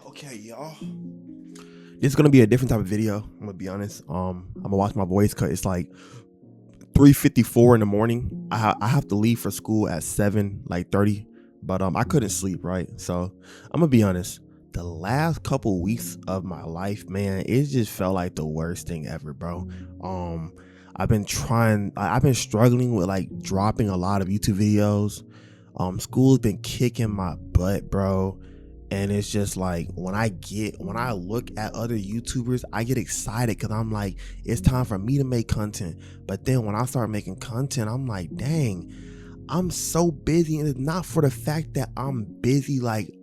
Okay, y'all. This is gonna be a different type of video. I'm gonna be honest. I'm gonna watch my voice cut. It's like 3:54 in the morning. I have to leave for school at 7:30, but I couldn't sleep, right? So I'm gonna be honest. The last couple weeks of my life, man, it just felt like the worst thing ever, bro. Um, I've been struggling with like dropping a lot of YouTube videos. School's been kicking my butt, bro. And it's just like when I look at other YouTubers, I get excited because I'm like, it's time for me to make content. But then when I start making content, I'm like, dang, I'm so busy. And it's not for the fact that I'm busy. Like,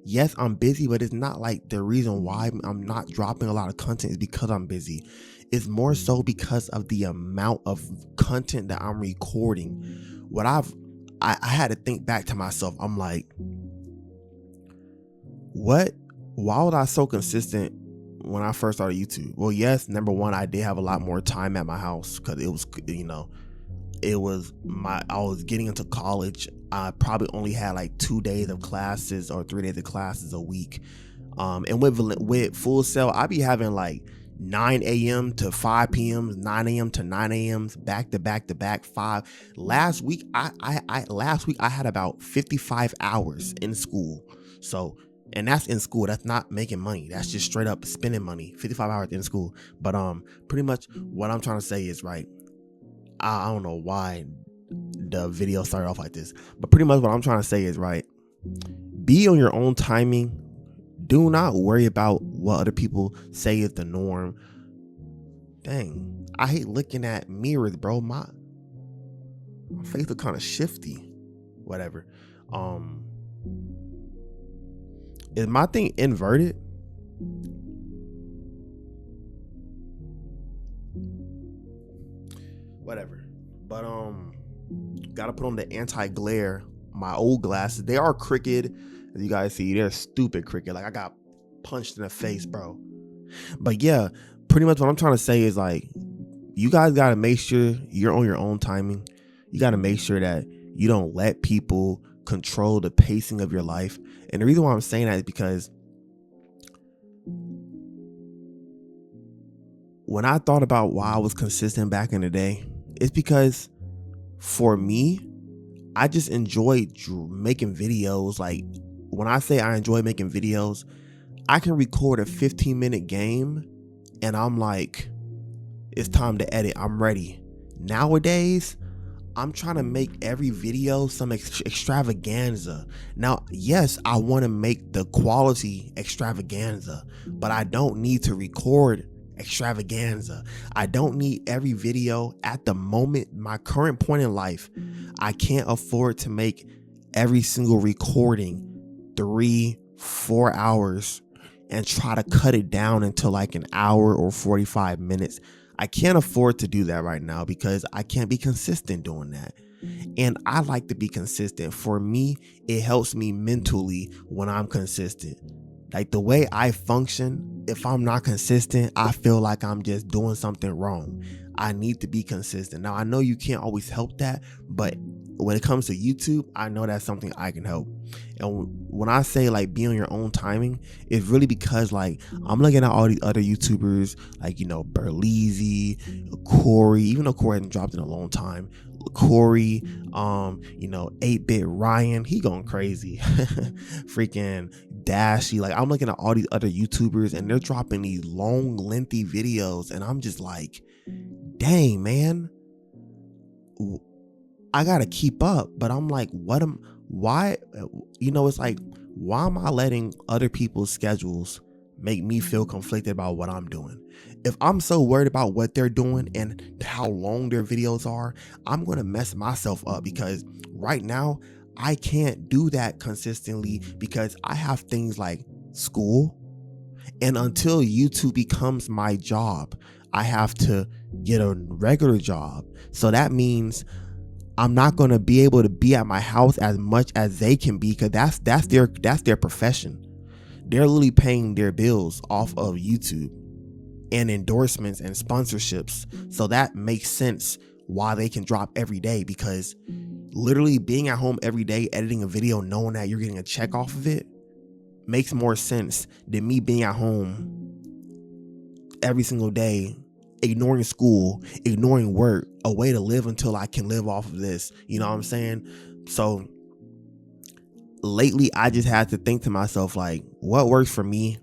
yes, I'm busy, but it's not like the reason why I'm not dropping a lot of content is because I'm busy. It's more so because of the amount of content that I'm recording. I had to think back to myself. I'm like, why was I so consistent when I first started YouTube? Well, yes, number one, I did have a lot more time at my house because I was getting into college. I probably only had like 2 days of classes or 3 days of classes a week. And with Full Sail, I be having like 9 a.m. to 5 p.m., 9 a.m. to 9 a.m. back to back to back 5. Last week I had about 55 hours in school. So, and that's in school. That's not making money. That's just straight up spending money. 55 hours in school. But pretty much what I'm trying to say is, right, I don't know why the video started off like this, but pretty much what I'm trying to say is, right, be on your own timing. Do not worry about what other people say is the norm. Dang, I hate looking at mirrors, bro. My face look kind of shifty. Whatever. Is my thing inverted? Whatever. But gotta put on the anti-glare. My old glasses, they are crooked. As you guys see, they're stupid crooked. Like I got punched in the face, bro. But yeah, pretty much what I'm trying to say is, like, you guys gotta make sure you're on your own timing. You gotta make sure that you don't let people control the pacing of your life. And the reason why I'm saying that is because when I thought about why I was consistent back in the day, it's because for me, I just enjoy making videos. Like, when I say I enjoy making videos, I can record a 15-minute game and I'm like, it's time to edit. I'm ready. Nowadays, I'm trying to make every video some extravaganza. Now, yes, I want to make the quality extravaganza, but I don't need to record extravaganza. I don't need every video at the moment, my current point in life. I can't afford to make every single recording 3-4 hours and try to cut it down into like an hour or 45 minutes. I can't afford to do that right now because I can't be consistent doing that. And I like to be consistent. For me, it helps me mentally when I'm consistent. Like, the way I function, if I'm not consistent, I feel like I'm just doing something wrong. I need to be consistent. Now, I know you can't always help that, but when it comes to YouTube, I know that's something I can help. And when I say like be on your own timing, it's really because like I'm looking at all these other YouTubers, like, Berleezy, Corey, even though Corey hasn't dropped in a long time. Corey, 8-Bit Ryan, he going crazy. Freaking Dashy. Like, I'm looking at all these other YouTubers and they're dropping these long, lengthy videos, and I'm just like, dang, man, I gotta keep up. But I'm like, it's like, why am I letting other people's schedules make me feel conflicted about what I'm doing? If I'm so worried about what they're doing and how long their videos are, I'm gonna mess myself up, because right now I can't do that consistently because I have things like school. And until YouTube becomes my job, I have to get a regular job. So that means I'm not going to be able to be at my house as much as they can be, because that's their profession. They're literally paying their bills off of YouTube and endorsements and sponsorships. So that makes sense why they can drop every day, because literally being at home every day editing a video knowing that you're getting a check off of it, makes more sense than me being at home every single day, ignoring school, ignoring work, a way to live until I can live off of this. You know what I'm saying? So lately I just had to think to myself, like, what works for me?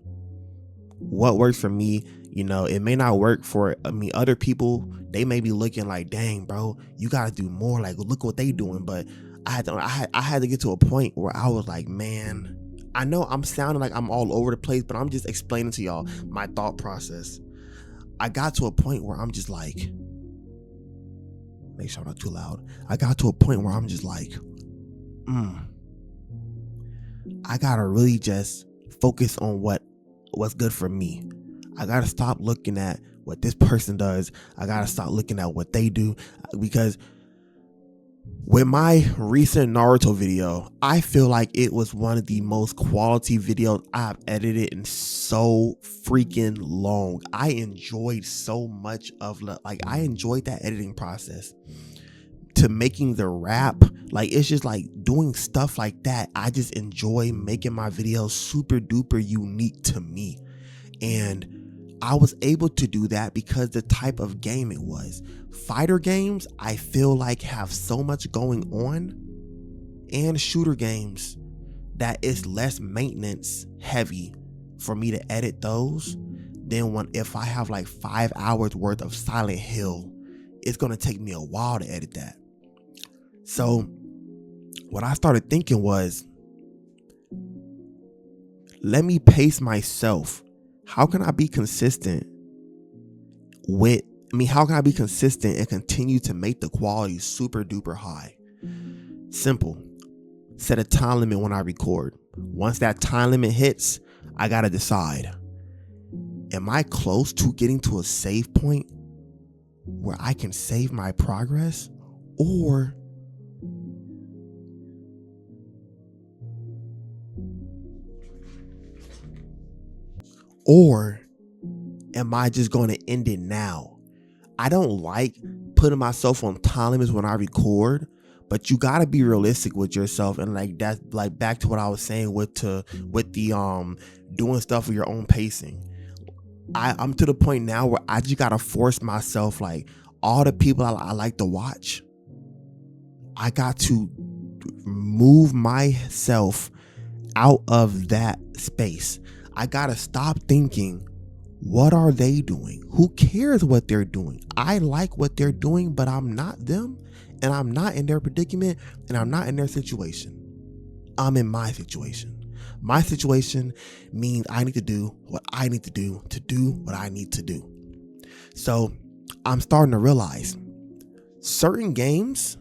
What works for me? You know, it may not work for other people. They may be looking like, dang, bro, you gotta do more. Like, look what they doing. But I had to get to a point where I was like, man, I know I'm sounding like I'm all over the place, but I'm just explaining to y'all my thought process. I got to a point where I'm just like, make sure I'm not too loud. I got to a point where I'm just like, I gotta really just focus on what's good for me. I gotta stop looking at what this person does. I gotta stop looking at what they do, because with my recent Naruto video, I feel like it was one of the most quality videos I've edited in so freaking long. I enjoyed so much of I enjoyed that editing process, to making the rap. Like, it's just like doing stuff like that. I just enjoy making my videos super duper unique to me. And I was able to do that because the type of game it was. Fighter games, I feel like, have so much going on, and shooter games that it's less maintenance heavy for me to edit those than if I have like 5 hours worth of Silent Hill. It's gonna take me a while to edit that. So what I started thinking was, let me pace myself. How can I be consistent how can I be consistent and continue to make the quality super duper high? Simple. Set a time limit when I record. Once that time limit hits, I gotta decide, am I close to getting to a save point where I can save my progress, or am I just going to end it now? I don't like putting myself on time limits when I record, but you got to be realistic with yourself. And like that, like back to what I was saying with the doing stuff with your own pacing. I'm to the point now where I just got to force myself, like, all the people I like to watch, I got to move myself out of that space. I gotta stop thinking, what are they doing? Who cares what they're doing? I like what they're doing, but I'm not them, and I'm not in their predicament, and I'm not in their situation. I'm in my situation. My situation means I need to do what I need to do what I need to do. So I'm starting to realize certain games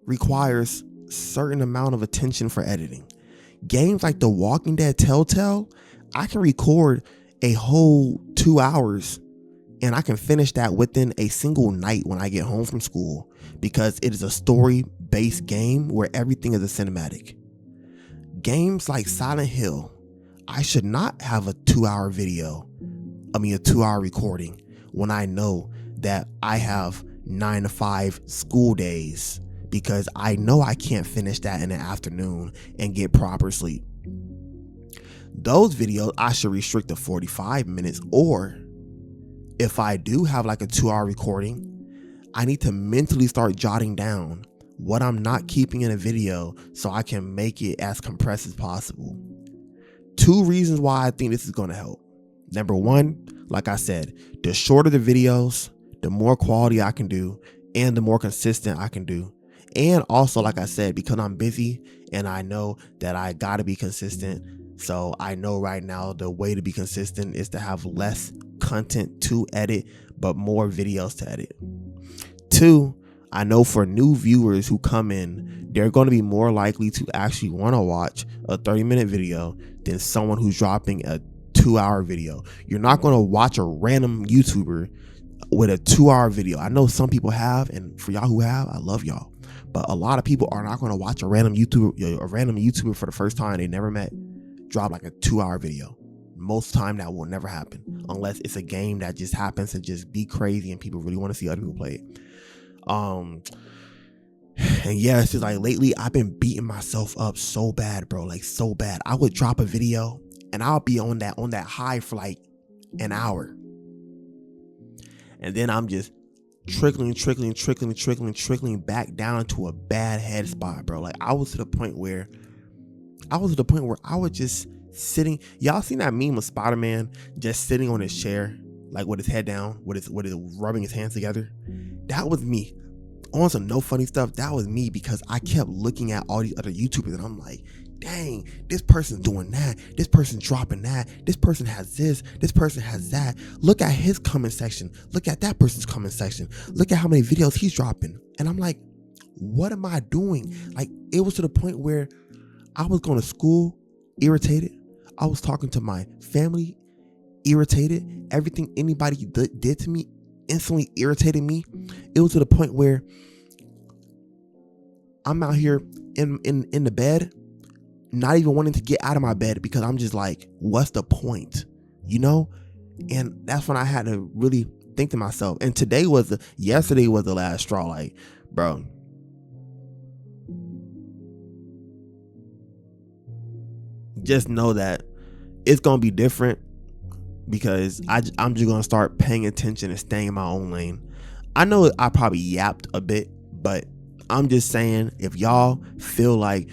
requires certain amount of attention for editing. Games like The Walking Dead Telltale, I can record a whole 2 hours and I can finish that within a single night when I get home from school, because it is a story-based game where everything is a cinematic. Games like Silent Hill, I should not have a 2-hour a 2-hour recording when I know that I have 9 to 5 school days, because I know I can't finish that in the afternoon and get proper sleep. Those videos I should restrict to 45 minutes, or if I do have like a 2-hour recording, I need to mentally start jotting down what I'm not keeping in a video so I can make it as compressed as possible. 2 reasons why I think this is going to help. Number 1, like I said, the shorter the videos, the more quality I can do and the more consistent I can do. And also, like I said, because I'm busy and I know that I got to be consistent. So I know right now the way to be consistent is to have less content to edit, but more videos to edit. 2, I know for new viewers who come in, they're going to be more likely to actually want to watch a 30-minute video than someone who's dropping a 2-hour video. You're not going to watch a random YouTuber with a 2-hour video. I know some people have, and for y'all who have, I love y'all. But a lot of people are not going to watch a random YouTuber for the first time they never met drop like a 2-hour video. Most time that will never happen unless it's a game that just happens to just be crazy and people really want to see other people play it. And yeah, it's just like lately I've been beating myself up so bad, bro. Like so bad. I would drop a video and I'll be on that high for like an hour. And then I'm just trickling back down to a bad head spot, bro. Like I was to the point where I was just sitting. Y'all seen that meme of Spider-Man just sitting on his chair, like with his head down, with his rubbing his hands together? That was me. On some no funny stuff, that was me, because I kept looking at all these other YouTubers and I'm like, dang, this person's doing that, this person's dropping that, this person has this person has that. Look at his comment section, look at that person's comment section, look at how many videos he's dropping. And I'm like, what am I doing? Like, it was to the point where I was going to school irritated, I was talking to my family irritated, everything anybody did to me instantly irritated me. It was to the point where I'm out here in the bed, not even wanting to get out of my bed, because I'm just like, what's the point? You know? And that's when I had to really think to myself. And yesterday was the last straw. Like, bro, just know that it's gonna be different, because I'm just gonna start paying attention and staying in my own lane. I know I probably yapped a bit, but I'm just saying, if y'all feel like,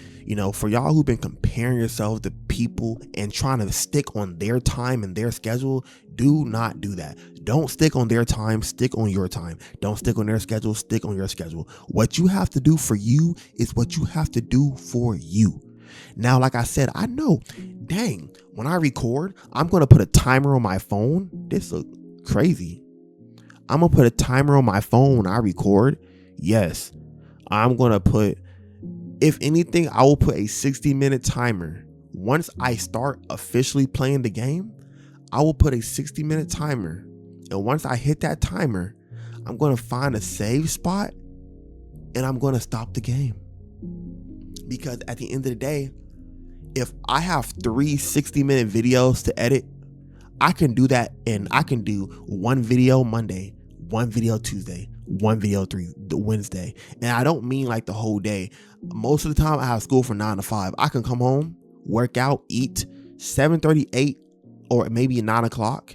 for y'all who've been comparing yourselves to people and trying to stick on their time and their schedule, do not do that. Don't stick on their time, stick on your time. Don't stick on their schedule, stick on your schedule. What you have to do for you is what you have to do for you. Now, like I said, I know, dang, when I record, I'm going to put a timer on my phone. This looks crazy. I'm going to put a timer on my phone when I record. Yes, I'm going to put, if anything, I will put a 60-minute timer. Once I start officially playing the game, I will put a 60-minute timer. And once I hit that timer, I'm going to find a save spot and I'm going to stop the game. Because at the end of the day, if I have 3 60-minute videos to edit, I can do that, and I can do one video Monday, one video Tuesday, one video Wednesday. And I don't mean like the whole day. Most of the time I have school from 9 to 5. I can come home, work out, eat, 7:38 or maybe 9 o'clock.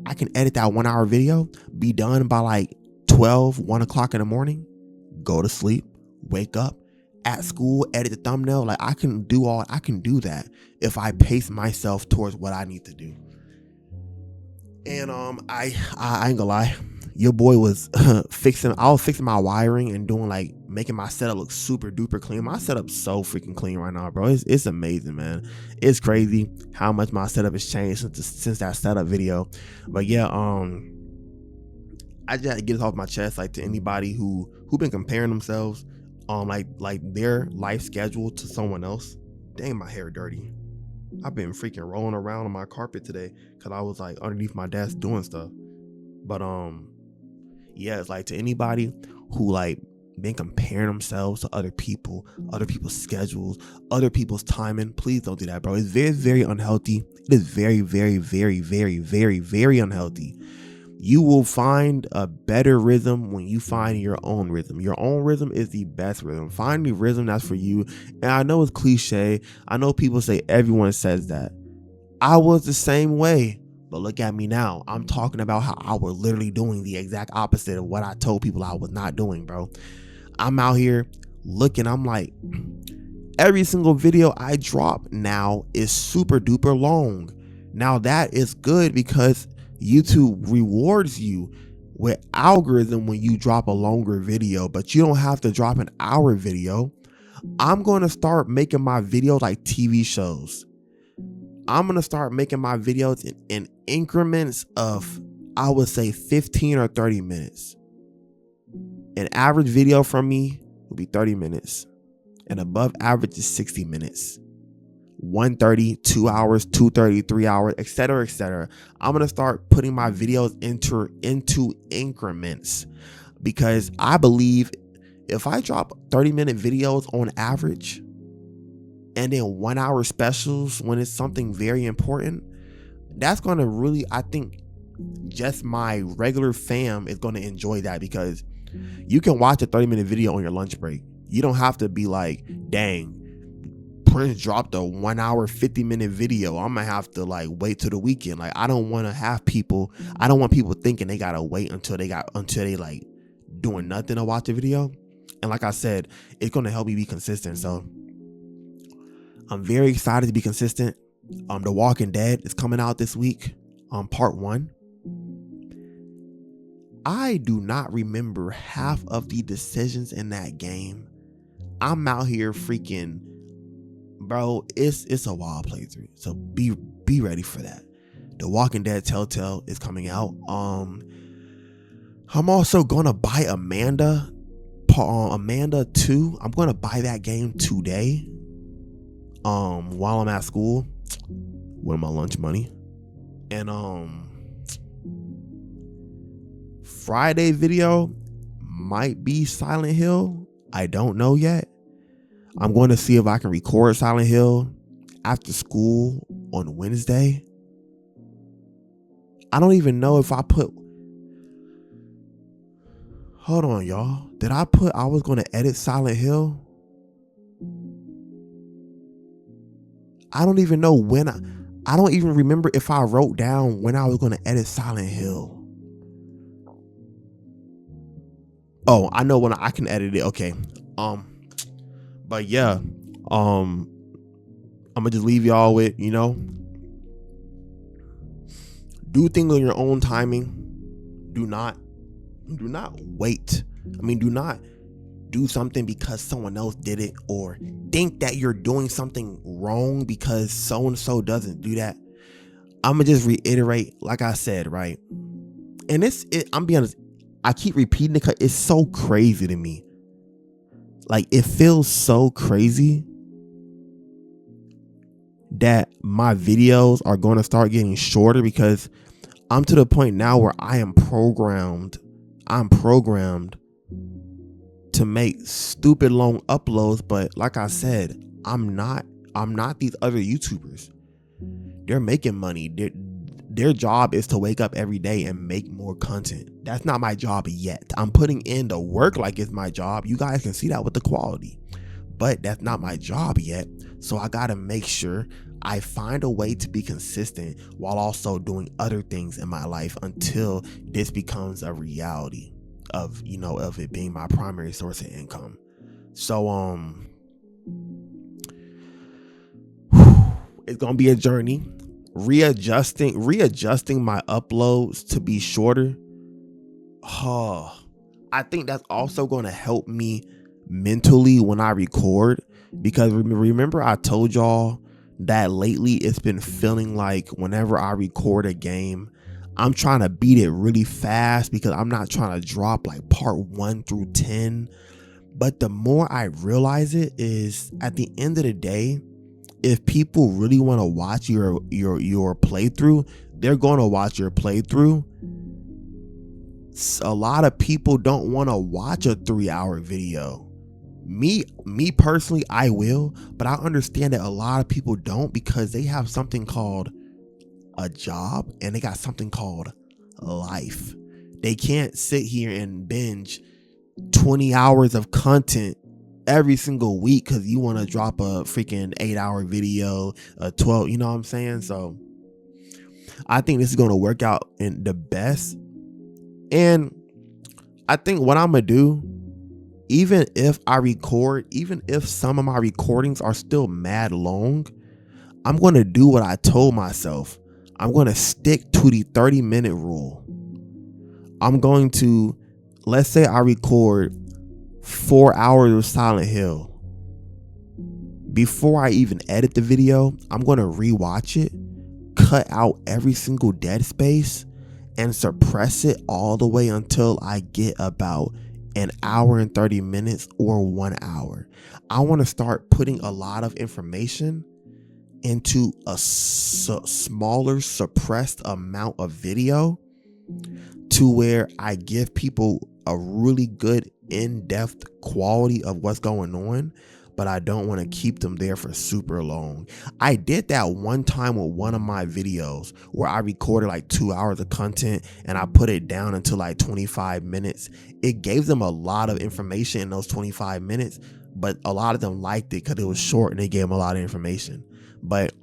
I can edit that 1 hour video, be done by like 1 o'clock in the morning, go to sleep, wake up, at school, edit the thumbnail. Like, I can do that if I pace myself towards what I need to do. And I ain't gonna lie, your boy was I was fixing my wiring and doing like making my setup look super duper clean. My setup's so freaking clean right now, bro. It's amazing, man. It's crazy how much my setup has changed since that setup video. But yeah, I just had to get it off my chest, like, to anybody who been comparing themselves like their life schedule to someone else. Dang, my hair dirty. I've been freaking rolling around on my carpet today because I was like underneath my desk doing stuff. But yeah, it's like, to anybody who like been comparing themselves to other people's schedules, other people's timing, please don't do that, bro. It's very, very unhealthy. It is very, very, very, very, very, very unhealthy. You will find a better rhythm when you find your own rhythm. Your own rhythm is the best rhythm. Find the rhythm that's for you. And I know it's cliche. I know people say, everyone says that. I was the same way. But look at me now. I'm talking about how I was literally doing the exact opposite of what I told people I was not doing, bro. I'm out here looking. I'm like, every single video I drop now is super duper long. Now that is good because YouTube rewards you with algorithm when you drop a longer video, but you don't have to drop an hour video. I'm going to start making my videos like TV shows. I'm going to start making my videos in increments of, I would say, 15 or 30 minutes. An average video from me will be 30 minutes, and above average is 60 minutes. 1:30, 2 hours, 2:30, 3 hours, etc., etc. I'm gonna start putting my videos into increments, because I believe if I drop 30-minute videos on average, and then 1 hour specials when it's something very important, that's gonna really, I think, just my regular fam is gonna enjoy that, because you can watch a 30-minute video on your lunch break. You don't have to be like, dang, Prince dropped a 1 hour 50-minute video. I'm gonna have to like wait till the weekend. Like, I don't want people thinking they gotta wait until they like doing nothing to watch a video. And like I said, it's gonna help me be consistent. So I'm very excited to be consistent. The Walking Dead is coming out this week, part 1. I do not remember half of the decisions in that game. I'm out here freaking, bro, it's a wild playthrough. So be ready for that. The Walking Dead Telltale is coming out. I'm also gonna buy Amanda 2. I'm gonna buy that game today. While I'm at school with my lunch money. And Friday video might be Silent Hill. I don't know yet. I'm going to see if I can record Silent Hill after school on Wednesday. I don't even know if I put... Hold on, y'all. Did I put I was going to edit Silent Hill? I don't even know when I don't even remember if I wrote down when I was going to edit Silent Hill. Oh, I know when I can edit it. Okay. But yeah, I'm gonna just leave y'all with, do things on your own timing. Do not wait. Do not do something because someone else did it, or think that you're doing something wrong because so and so doesn't do that. I'm gonna just reiterate, like I said, right? And I'm being honest, I keep repeating it because it's so crazy to me. Like, it feels so crazy that my videos are going to start getting shorter, because I'm to the point now where I'm programmed to make stupid long uploads. But like I said, I'm not these other YouTubers. They're making money. Their job is to wake up every day and make more content. That's not my job yet. I'm putting in the work like it's my job. You guys can see that with the quality, but that's not my job yet. So I got to make sure I find a way to be consistent while also doing other things in my life until this becomes a reality of it being my primary source of income. So it's going to be a journey. Readjusting my uploads to be shorter. I think that's also going to help me mentally when I record, because remember I told y'all that lately it's been feeling like whenever I record a game, I'm trying to beat it really fast because I'm not trying to drop like part 1 through 10. But the more I realize it is, at the end of the day, if people really want to watch your playthrough, they're going to watch your playthrough. A lot of people don't want to watch a 3-hour video. Me personally, I will, but I understand that a lot of people don't, because they have something called a job and they got something called life. They can't sit here and binge 20 hours of content every single week because you want to drop a freaking 8-hour video, a 12, you know what I'm saying? So I think this is going to work out in the best. And I think what I'm going to do, even if some of my recordings are still mad long, I'm going to do what I told myself. I'm going to stick to the 30-minute rule. I'm going to, let's say I record 4 hours of Silent Hill. Before I even edit the video, I'm going to rewatch it, cut out every single dead space, and suppress it all the way until I get about an hour and 30 minutes or 1 hour. I want to start putting a lot of information into a smaller suppressed amount of video, to where I give people a really good in-depth quality of what's going on, but I don't want to keep them there for super long. I did that one time with one of my videos where I recorded like 2 hours of content and I put it down into like 25 minutes. It gave them a lot of information in those 25 minutes, but a lot of them liked it because it was short and they gave them a lot of information. But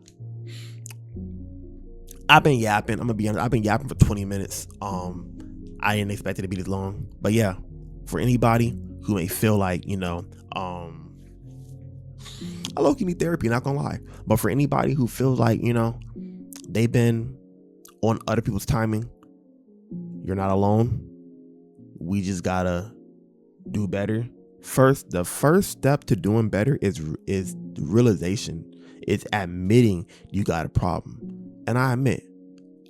I've been yapping. I'm gonna be honest. I've been yapping for 20 minutes. I didn't expect it to be this long, but yeah, for anybody who may feel like, I low-key need therapy, not gonna lie. But for anybody who feels like, they've been on other people's timing, you're not alone. We just gotta do better. The first step to doing better is realization. It's admitting you got a problem. And I admit,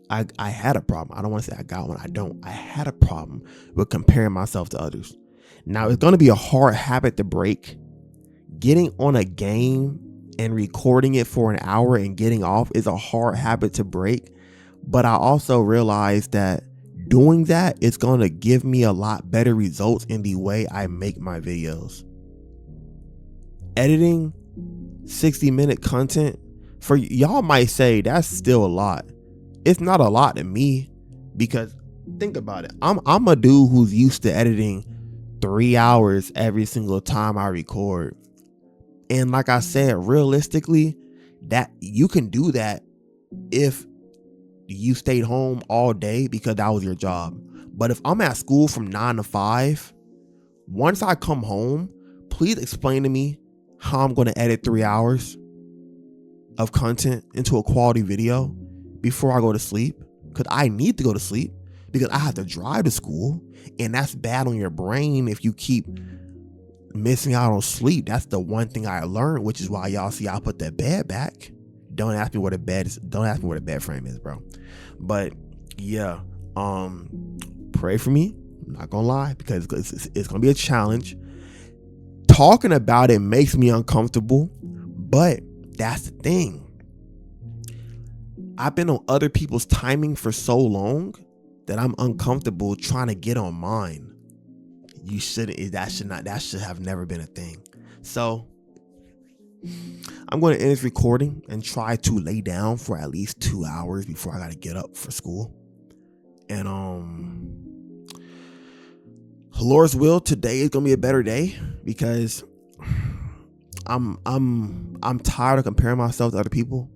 I had a problem. I don't want to say I got one. I don't. I had a problem with comparing myself to others. Now, it's going to be a hard habit to break. Getting on a game and recording it for an hour and getting off is a hard habit to break. But I also realized that doing that is going to give me a lot better results in the way I make my videos. Editing 60-minute content, for y'all might say that's still a lot. It's not a lot to me, because think about it. I'm a dude who's used to editing 3 hours every single time I record. And like I said, realistically, that you can do that if you stayed home all day because that was your job. But if I'm at school from 9 to 5, once I come home, please explain to me how I'm going to edit 3 hours of content into a quality video before I go to sleep, because I need to go to sleep because I have to drive to school, and that's bad on your brain if you keep missing out on sleep. That's the one thing I learned, which is why y'all see I put that bed back. Don't ask me where the bed is. Don't ask me where the bed frame is, bro. But yeah, pray for me. I'm not gonna lie, because it's gonna be a challenge. Talking about it makes me uncomfortable, but that's the thing. I've been on other people's timing for so long that I'm uncomfortable trying to get on mine. You shouldn't. That should have never been a thing. So I'm going to end this recording and try to lay down for at least 2 hours before I got to get up for school. And Lord's will, today is going to be a better day, because I'm tired of comparing myself to other people.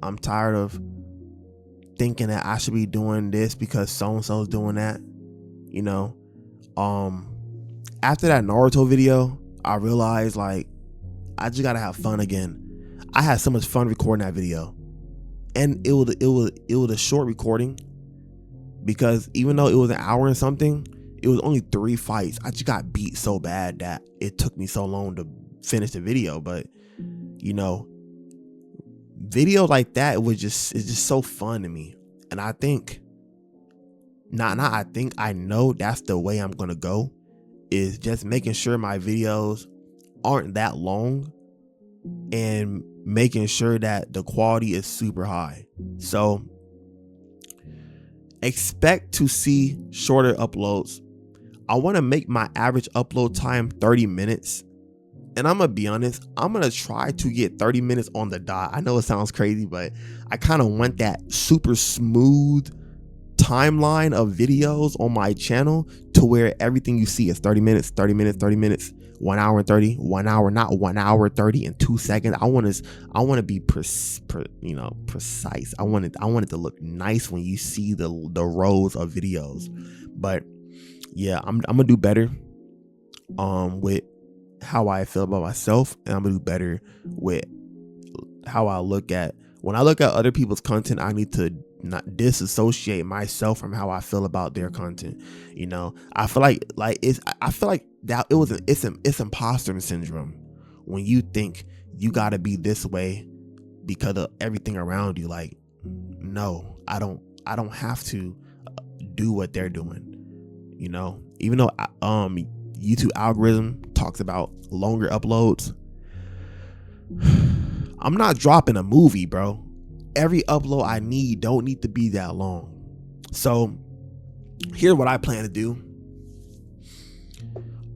I'm tired of thinking that I should be doing this because so-and-so's doing that. After that Naruto video, I realized, like, I just gotta have fun again. I had so much fun recording that video, and it was a short recording, because even though it was an hour and something, it was only 3 fights. I just got beat so bad that it took me so long to finish the video. But videos like that, it's just so fun to me. And I think, I know that's the way I'm gonna go, is just making sure my videos aren't that long and making sure that the quality is super high. So expect to see shorter uploads. I want to make my average upload time 30 minutes. And I'm going to be honest, I'm going to try to get 30 minutes on the dot. I know it sounds crazy, but I kind of want that super smooth timeline of videos on my channel to where everything you see is 30 minutes, 30 minutes, 30 minutes, 1 hour and 30, 1 hour, not 1 hour 30 and 2 seconds. I want to be precise. I want it to look nice when you see the rows of videos. But yeah, I'm gonna do better with how I feel about myself, and I'm gonna do better with how I look at when I look at other people's content. I need to not disassociate myself from how I feel about their content. I feel like that it's imposter syndrome when you think you gotta be this way because of everything around you. Like, no, I don't have to do what they're doing. Even though YouTube algorithm talks about longer uploads, I'm not dropping a movie, bro. Every upload I don't need to be that long. So here's what I plan to do.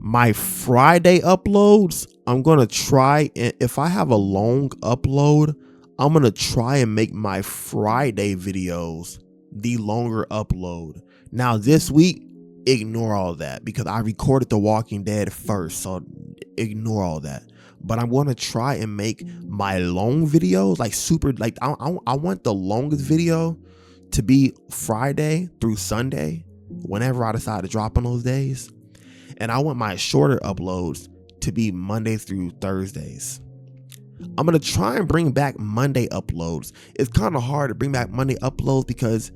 My Friday uploads, I'm going to try, and if I have a long upload, I'm going to try and make my Friday videos the longer upload. Now this week, ignore all that because I recorded The Walking Dead first, so ignore all that. But I'm going to try and make my long videos like super, like I want the longest video to be Friday through Sunday, whenever I decide to drop on those days. And I want my shorter uploads to be Monday through Thursdays. I'm going to try and bring back Monday uploads. It's kind of hard to bring back Monday uploads because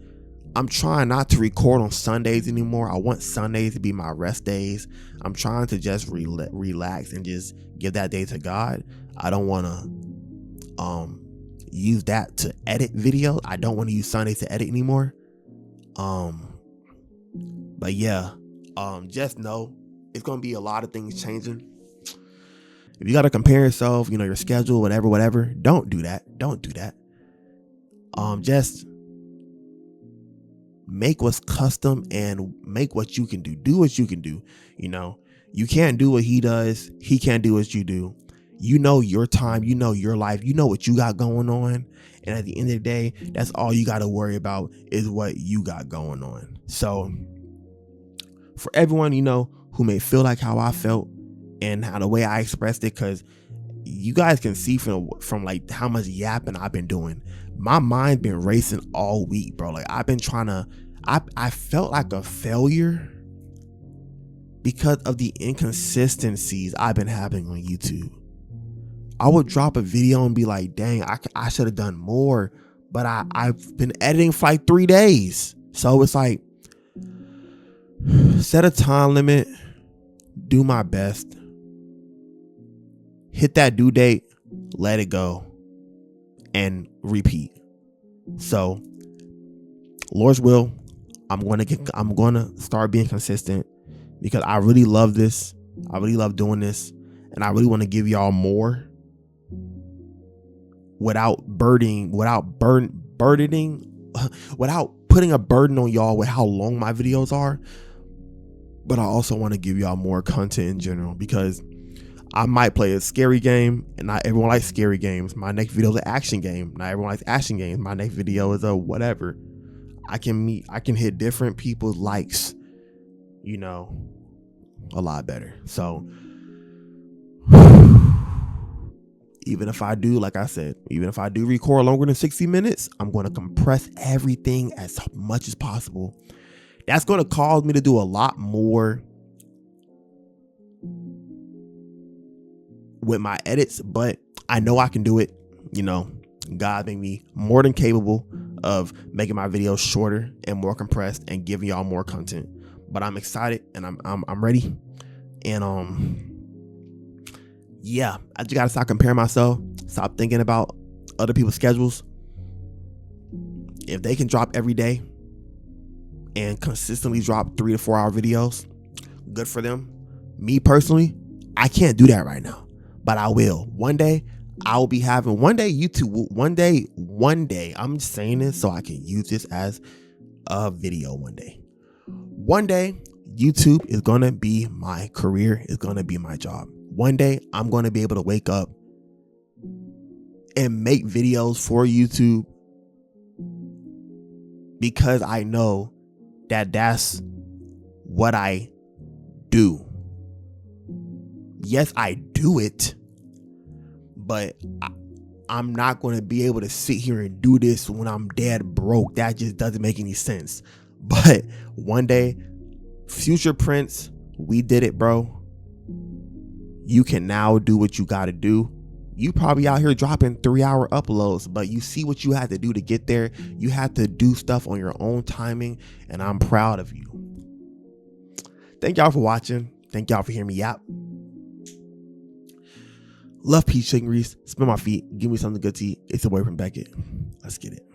I'm trying not to record on Sundays anymore. I want Sundays to be my rest days. I'm trying to just relax and just give that day to God. I don't want to use that to edit video. I don't want to use Sundays to edit anymore. But yeah, just know it's going to be a lot of things changing. If you got to compare yourself, your schedule, whatever, don't do that. Just make what's custom and make what you can do. Do what you can do. You can't do what he does. He can't do what you do. You know your time. You know your life. You know what you got going on. And at the end of the day, that's all you got to worry about is what you got going on. So for everyone, who may feel like how I felt and how the way I expressed it, because you guys can see from like how much yapping I've been doing. My mind's been racing all week, bro. Like I've been I felt like a failure because of the inconsistencies I've been having on YouTube. I would drop a video and be like, dang, I should have done more, but I've been editing for like 3 days. So it's like, set a time limit, do my best, hit that due date, let it go, and repeat. So, Lord's will, I'm gonna start being consistent because I really love this. I really love doing this, and I really want to give y'all more without putting a burden on y'all with how long my videos are. But I also want to give y'all more content in general because I might play a scary game and not everyone likes scary games. My next video is an action game. Not everyone likes action games. My next video is a whatever. I can hit different people's likes, a lot better. So even if I do, like I said, even if I do record longer than 60 minutes, I'm going to compress everything as much as possible. That's going to cause me to do a lot more with my edits, but I know I can do it. God made me more than capable of making my videos shorter and more compressed and giving y'all more content. But I'm excited and I'm ready. And yeah, I just gotta stop comparing myself, stop thinking about other people's schedules. If they can drop every day and consistently drop 3 to 4 hour videos, good for them. Me personally, I can't do that right now, but I will. One day YouTube, one day, I'm just saying this so I can use this as a video one day. One day, YouTube is going to be my career, is going to be my job. One day, I'm going to be able to wake up and make videos for YouTube because I know that that's what I do. Yes, I do it, but I'm not going to be able to sit here and do this when I'm dead broke. That just doesn't make any sense. But one day, Future Prince, we did it, bro. You can now do what you got to do. You probably out here dropping 3-hour uploads, but you see what you had to do to get there. You have to do stuff on your own timing, and I'm proud of you. Thank y'all for watching. Thank y'all for hearing me out. Love peach chicken grease. Smell my feet. Give me something good to eat. It's a boy from Beckett. Let's get it.